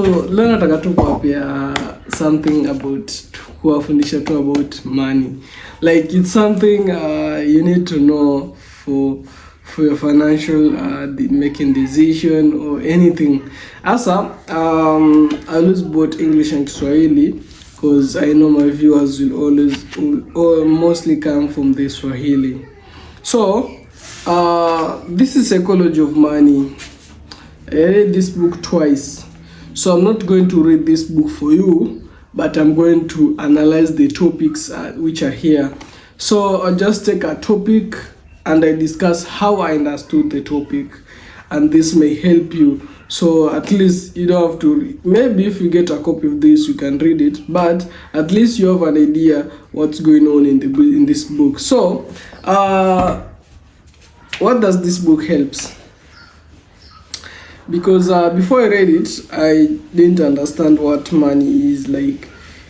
So leo nataka tu kuwapea something about kuwafundisha tu about money, like it's something you need to know for your financial making decision or anything. Asa I always both English and Kiswahili because I know my viewers will mostly come from the Swahili. So this is Psychology of Money. I read this book twice, so I'm not going to read this book for you, but I'm going to analyze the topics which are here. So I'll just take a topic and I discuss how I understood the topic, and this may help you. So at least you don't have to, maybe if you get a copy of this you can read it, but at least you have an idea what's going on in this book. So what does this book helps? Because before I read it, I didn't understand what money is like.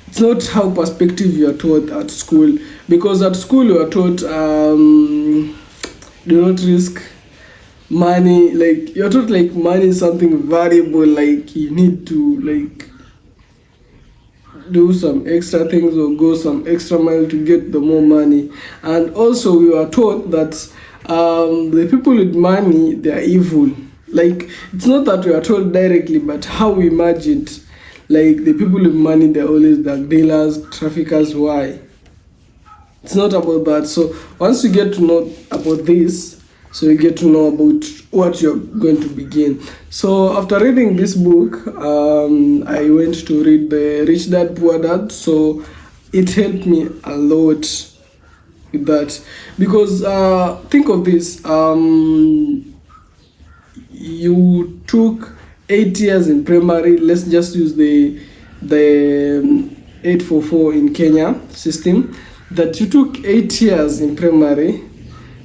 It's not how perspective you are taught at school. Because at school you are taught do not risk money. Like you're taught like money is something valuable. Like you need to like do some extra things or go some extra mile to get the more money. And also we are taught that the people with money, they are evil. Like it's not that we are told directly, but how we imagine it. Like the people with money, they're always drug dealers, traffickers. Why? It's not about that. So once you get to know about this, so you get to know about what you're going to begin. So after reading this book, I went to read the Rich Dad Poor Dad. So it helped me a lot with that, because think of this. You took 8 years in primary. Let's just use the 844 in Kenya system, that you took 8 years in primary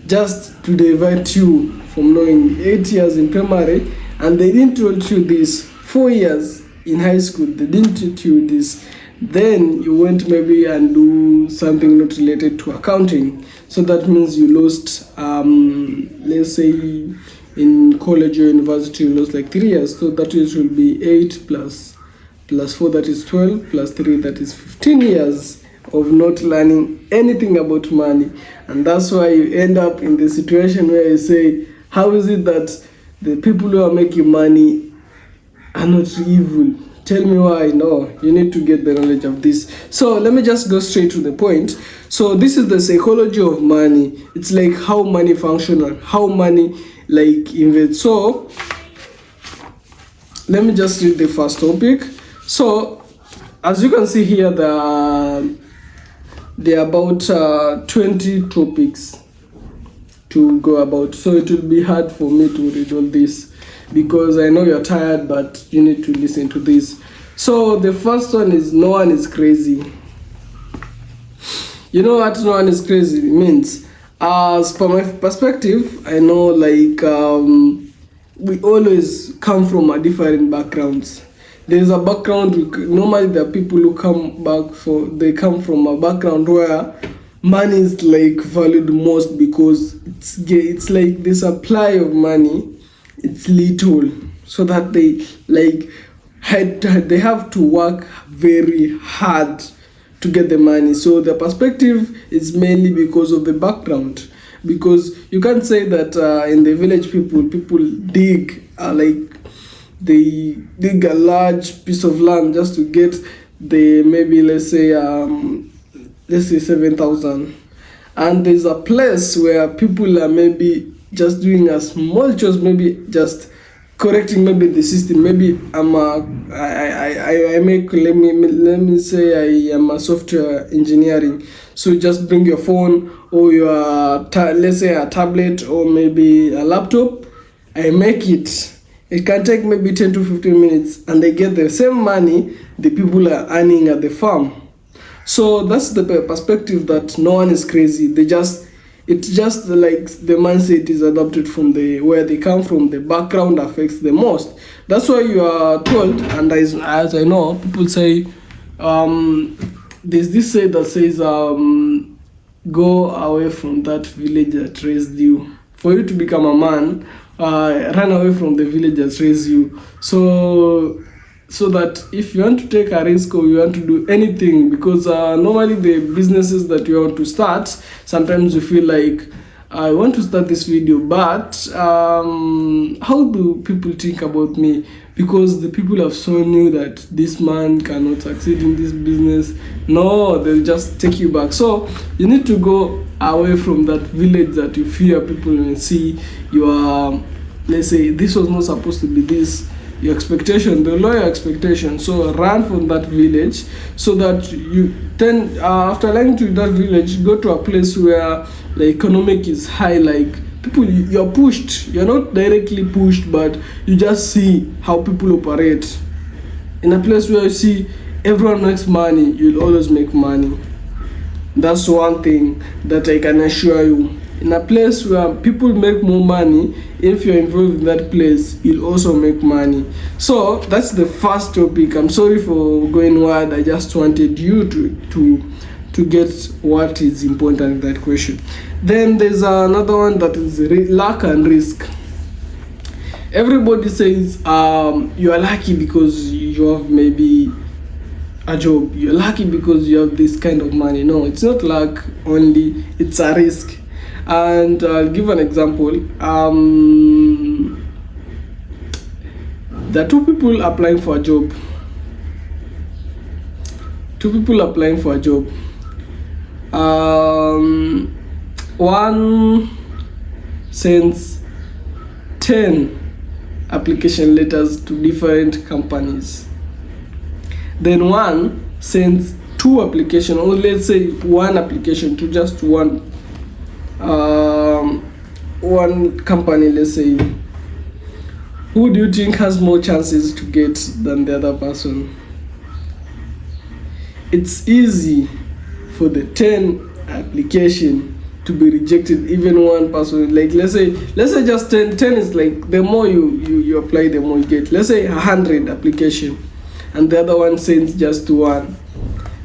just to divert you from knowing 8 years in primary, and they didn't teach you this 4 years in high school. They didn't teach you this. Then you went maybe and do something not related to accounting. So that means you lost let's say in college or university you lost like 3 years. So that is will be 8 plus 4, that is 12, plus 3, that is 15 years of not learning anything about money. And that's why you end up in the situation where you say, how is it that the people who are making money are not evil? Tell me why. No, you need to get the knowledge of this. So let me just go straight to the point. So this is the psychology of money. It's like how money functions and how money like invest. So let me just read the first topic. So as you can see here, there are about 20 topics to go about. So it will be hard for me to read all this, because I know you're tired, but you need to listen to this. So the first one is no one is crazy. You know what no one is crazy means? As per my perspective, I know like we always come from a different backgrounds. There's a background, normally the people who they come from a background where money is like valued most, because it's like the supply of money, it's little, so that they like they have to work very hard to get the money. So the perspective is mainly because of the background, because you can't say that in the village people dig like they dig a large piece of land just to get the maybe let's say 7,000, and there's a place where people are maybe just doing a small chores, maybe just correcting maybe the system. Maybe I make, let me say I am a software engineering. So you just bring your phone or your let's say a tablet or maybe a laptop. I make it. It can take maybe 10 to 15 minutes, and they get the same money the people are earning at the farm. So that's the perspective, that no one is crazy. It's just like the mindset is adopted from where they come from. The background affects the most. That's why you are told, and as I know, people say, there's this say that says, go away from that village that raised you. For you to become a man, run away from the village that raised you. So so that if you want to take a risk or you want to do anything, because normally the businesses that you want to start, sometimes you feel like, I want to start this video, but how do people think about me? Because the people have shown you that this man cannot succeed in this business. No, they'll just take you back. So you need to go away from that village that you fear people will see. You are, let's say, this was not supposed to be this. Your expectation, the lower expectation. So run from that village, so that you then after lying to that village, go to a place where the economic is high, like people, you're pushed, you're not directly pushed, but you just see how people operate. In a place where you see everyone makes money, you'll always make money. That's one thing that I can assure you. In a place where people make more money, if you're involved in that place, you'll also make money. So that's the first topic. I'm sorry for going wide. I just wanted you to get what is important in that question. Then there's another one that is luck and risk. Everybody says you are lucky because you have maybe a job. You're lucky because you have this kind of money. No, it's not luck only, it's a risk. And I'll give an example. There are two people applying for a job. One sends 10 application letters to different companies. Then one sends 2 applications, or let's say 1 application to just one company. Let's say, who do you think has more chances to get than the other person? It's easy for the 10 application to be rejected. Even one person, like let's say just 10 is like, the more you apply, the more you get. Let's say 100 application and the other one sends just 1.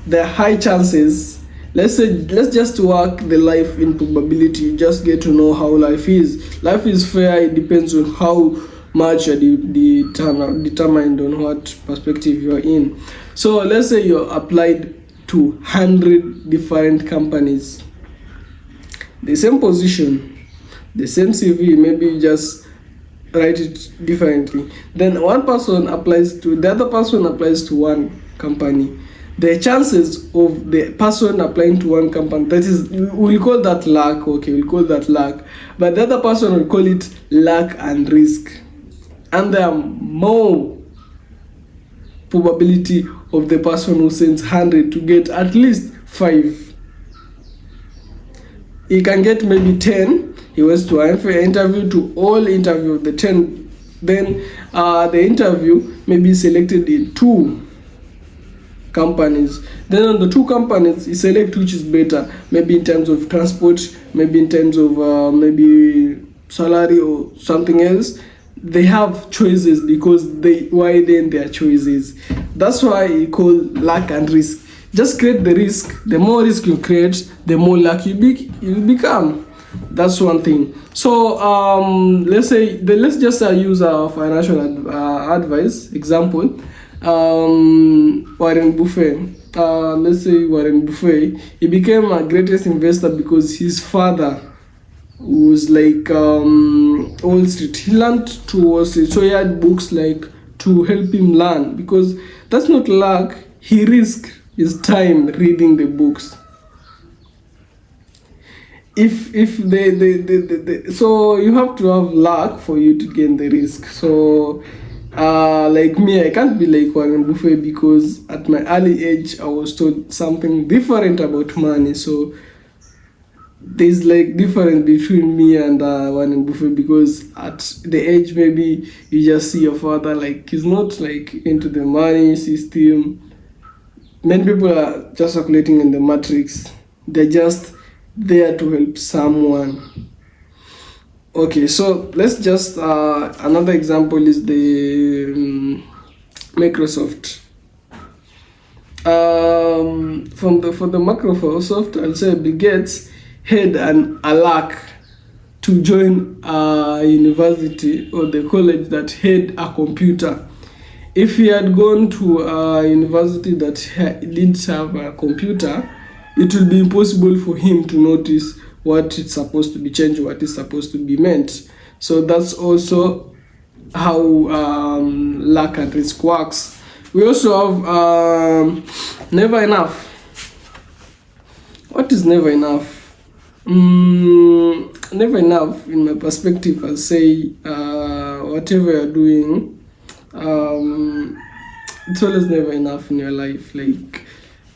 There are high chances. Let's just work the life in probability. You just get to know how life is. Life is fair. It depends on how much you're determined on what perspective you're in. So let's say you applied to 100 different companies, the same position, the same CV, maybe you just write it differently. Then one person applies to, the other person applies to one company. The chances of the person applying to one company, that is, we'll call that luck, okay, we'll call that luck. But the other person will call it luck and risk. And there are more probability of the person who sends 100 to get at least 5. He can get maybe 10. He was to interview to all interview the 10. Then the interview may be selected in 2 companies. Then on the 2 companies, he select which is better, maybe in terms of transport, maybe in terms of maybe salary or something else. They have choices because they widen their choices. That's why you call luck and risk. Just create the risk. The more risk you create, the more lucky you become. That's one thing. So let's just use our financial advice example. Warren Buffett. Let's say Warren Buffett. He became a greatest investor because his father was like Wall Street. He learned to Wall Street, so he had books like to help him learn, because that's not luck. He risked his time reading the books. If so you have to have luck for you to gain the risk. So like me, I can't be like Warren Buffett because at my early age I was told something different about money. So there's like difference between me and Warren Buffett, because at the age maybe you just see your father like he's not like into the money system. Many people are just circulating in the matrix. They're just there to help someone. Okay, so let's just another example is the Microsoft. For the Microsoft, I'll say Bill Gates had a luck to join a university or the college that had a computer. if he had gone to a university that didn't have a computer, it will be impossible for him to notice what it's supposed to be changed, what is supposed to be meant. So that's also how luck and risk works. We also have never enough. What is never enough? Never enough, in my perspective, I'll say whatever you're doing, it's always never enough in your life. Like,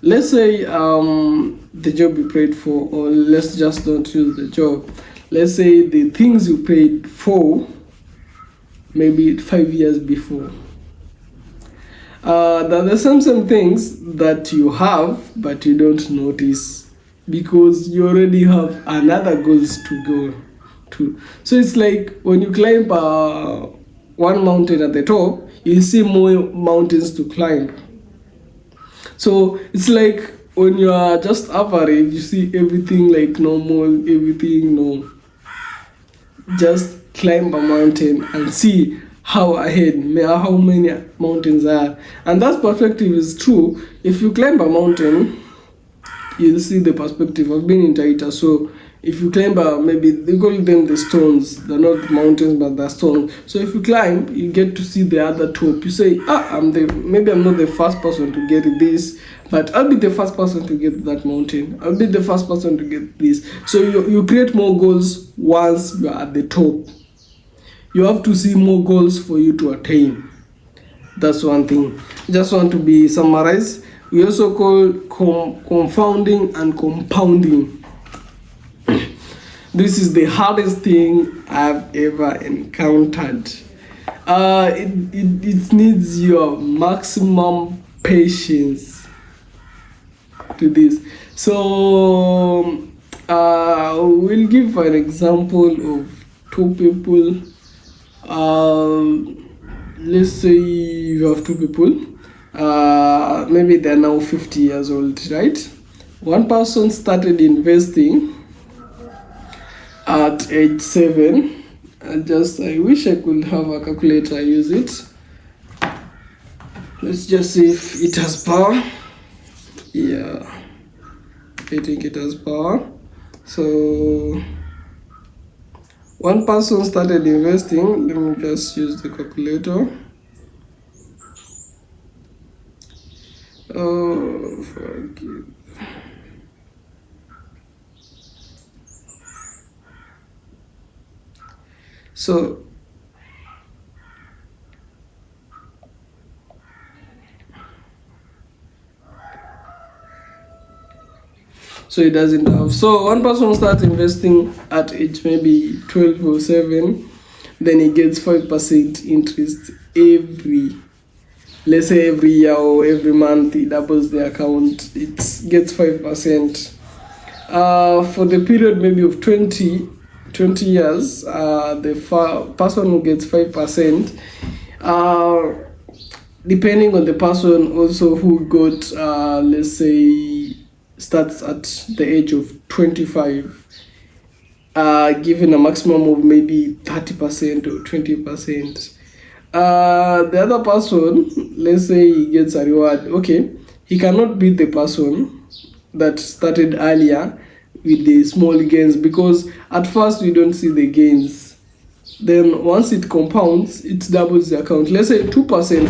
let's say the job you prayed for, or let's just don't use the job. Let's say the things you paid for maybe 5 years before. There are some things that you have but you don't notice because you already have another goals to go to. So it's like when you climb one mountain at the top, you see more mountains to climb. So it's like when you are just average, you see everything like normal, everything no. Just climb a mountain and see how many mountains are. And that perspective is true. If you climb a mountain, you'll see the perspective. I've been in Taita, so if you climb maybe they call them the stones, they're not mountains but they're stones. So if you climb, you get to see the other top. You say, maybe I'm not the first person to get this, but I'll be the first person to get that mountain. I'll be the first person to get this. So you create more goals once you're at the top. You have to see more goals for you to attain. That's one thing. Just want to be summarized. We also call confounding and compounding. This is the hardest thing I've ever encountered. It needs your maximum patience to this. So we'll give an example of two people. Let's say you have two people. Maybe they're now 50 years old, right? One person started investing at age 7. I wish I could have a calculator. Use it. Let's just see if it has power. Yeah, I think it has power. So one person started investing. Let me just use the calculator. Oh, forgive. So it doesn't have. So one person starts investing at age maybe 12 or 7, then he gets 5% interest let's say every year or every month. He doubles the account, it gets 5%. For the period maybe of 20 years, the person who gets 5%, depending on the person also who got, let's say, starts at the age of 25, given a maximum of maybe 30% or 20%. The other person, let's say he gets a reward. Okay, he cannot beat the person that started earlier with the small gains, because at first we don't see the gains. Then once it compounds, it doubles the account. Let's say 2%,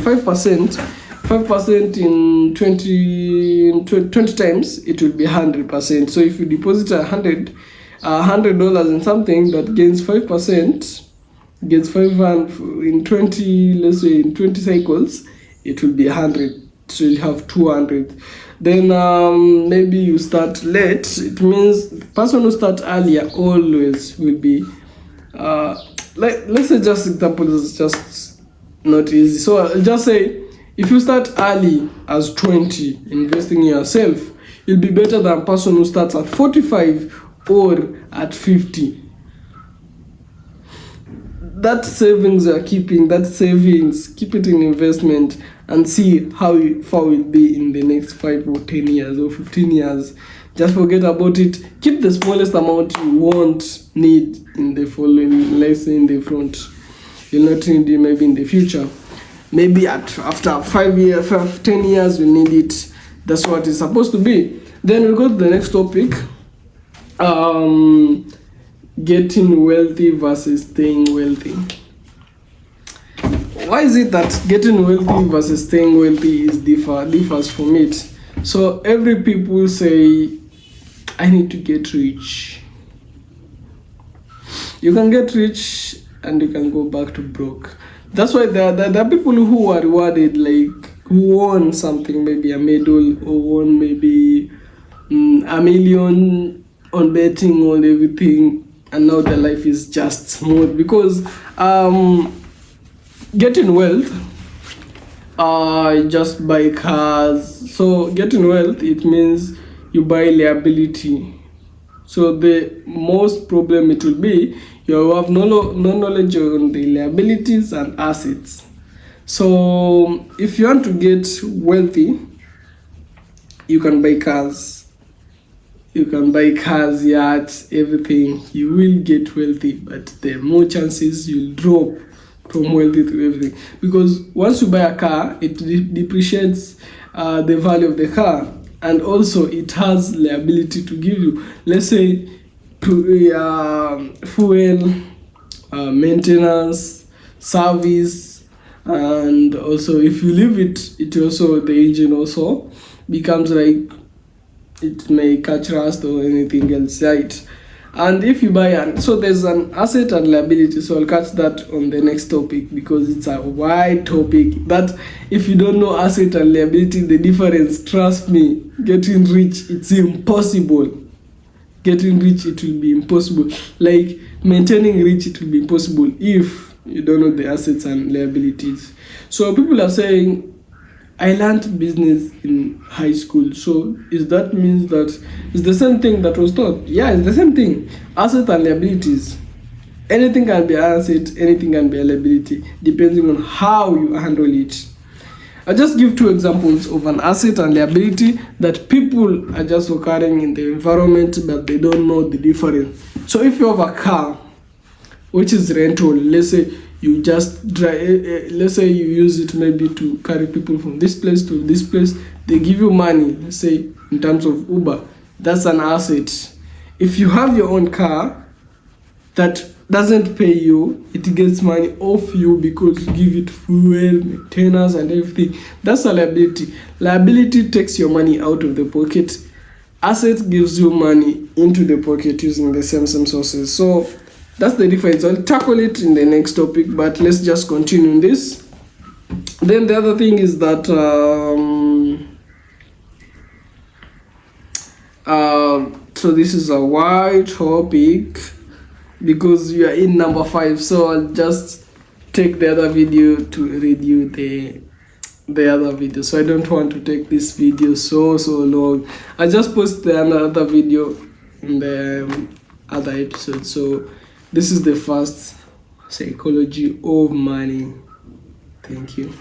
5% in 20 times, it will be 100%. So if you deposit $100 in something that gains 5%, gets 500 in 20, let's say in 20 cycles, it will be 100. So you have 200. Then maybe you start late. It means the person who starts earlier always will be let's say just example is just not easy. So I'll just say if you start early as 20 investing in yourself, you'll be better than a person who starts at 45 or at 50. That savings you are keeping, keep it in investment and see how far it will be in the next 5 or 10 years or 15 years. Just forget about it. Keep the smallest amount you won't need in the following, let's say in the front. You'll not need it maybe in the future. maybe after 5 years, 10 years you need it. That's what it's supposed to be. Then we go to the next topic. Getting wealthy versus staying wealthy. Why is it that getting wealthy versus staying wealthy is differs from it? So every people say, I need to get rich. You can get rich and you can go back to broke. That's why there are people who are rewarded, like who won something, maybe a medal, or won maybe a million on betting on everything, and now their life is just smooth because getting wealth, just buy cars. So getting wealth, it means you buy liability. So the most problem it will be, you have no knowledge on the liabilities and assets. So if you want to get wealthy, you can buy cars. You can buy cars, yachts, everything. You will get wealthy, but there are more chances you'll drop from wealthy to everything. Because once you buy a car, it depreciates the value of the car. And also it has liability to give you. Let's say fuel, maintenance, service, and also if you leave it, it also, the engine also becomes like, it may catch rust or anything else, right? And if you buy so there's an asset and liability, so I'll catch that on the next topic because it's a wide topic. That if you don't know asset and liability, the difference, trust me, getting rich, it's impossible. Getting rich, it will be impossible. Like maintaining rich, it will be impossible if you don't know the assets and liabilities. So people are saying, I learned business in high school. So is that means that it's the same thing that was taught? Yeah, it's the same thing. Asset and liabilities. Anything can be an asset, anything can be a liability, depending on how you handle it. I'll just give two examples of an asset and liability that people are just occurring in the environment, but they don't know the difference. So if you have a car, which is rental, let's say you just drive, let's say you use it maybe to carry people from this place to this place, they give you money, let's say in terms of Uber, that's an asset. If you have your own car that doesn't pay you, it gets money off you because you give it fuel, maintenance and everything, that's a liability. Liability takes your money out of the pocket. Asset gives you money into the pocket using the same sources. So that's the difference. I'll tackle it in the next topic, but let's just continue in this. Then the other thing is that so this is a wide topic because you are in number 5. So I'll just take the other video to read you the other video. So I don't want to take this video so long. I just post another video in the other episode. So this is the first psychology of money. Thank you.